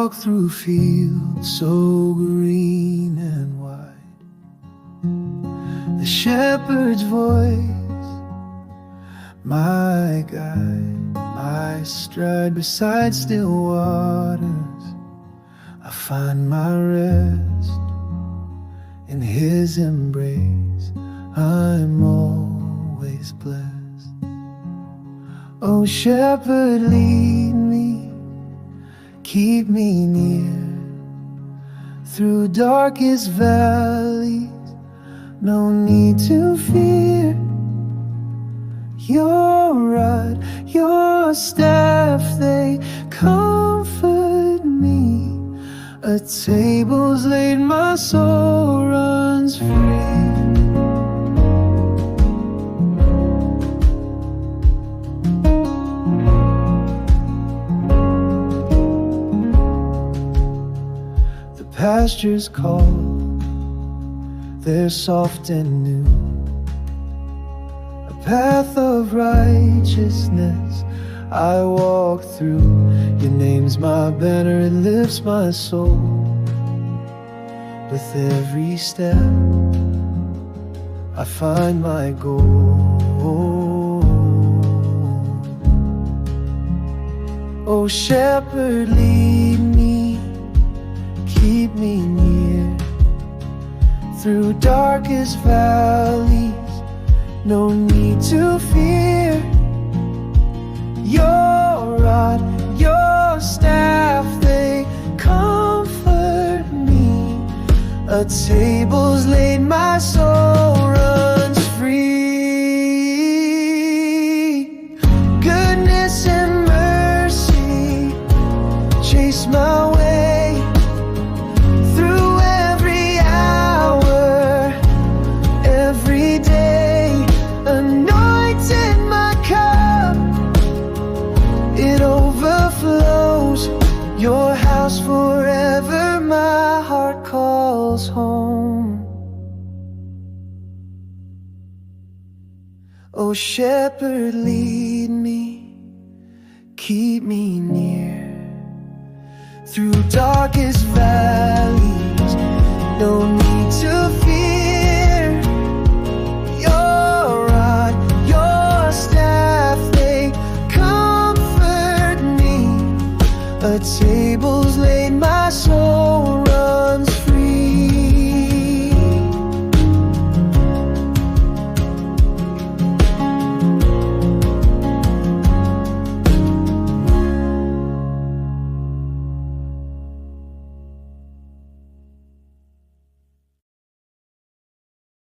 walk through fields so green and wide. The shepherd's voice, my guide, my stride beside still waters. I find my rest in his embrace. I'm always blessed. Oh, shepherd, lead me, keep me near through darkest valleys. No need to fear. Your rod, your staff, they comfort me. A table's laid, my soul runs free. The pastures call, they're soft and new. A path of righteousness I walk through. Your name's my banner, it lifts my soul. With every step I find my goal. Oh, shepherd, lead me, keep me near through darkest valleys. No need to fear. Your rod, your staff, they comfort me. A table's laid, my soul runs free. Goodness and mercy chase my way through every hour, every day. Anointed my cup, it overflows. Your house forever, my heart calls home. Oh, shepherd, lead me, keep me near through darkest valleys.